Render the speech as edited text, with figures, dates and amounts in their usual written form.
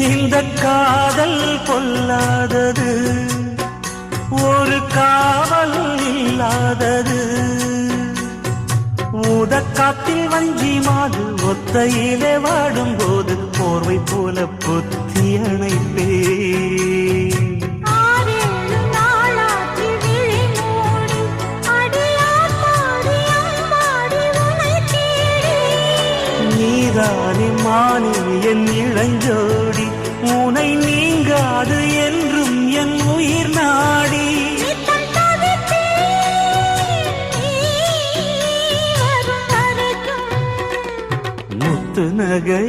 இந்த காதல் பொல்லாதது, ஒரு காவல் இல்லாதது. ஊதக்காத்தில் வஞ்சி மாது ஒத்தையிலே வாடும்போது போர்வை போல புத்தி அணைப்பே. நீதானே மானே என் இளஞ்சோடி, உனை நீங்காது என்றும் என் உயிர் நாடி. முத்து நகை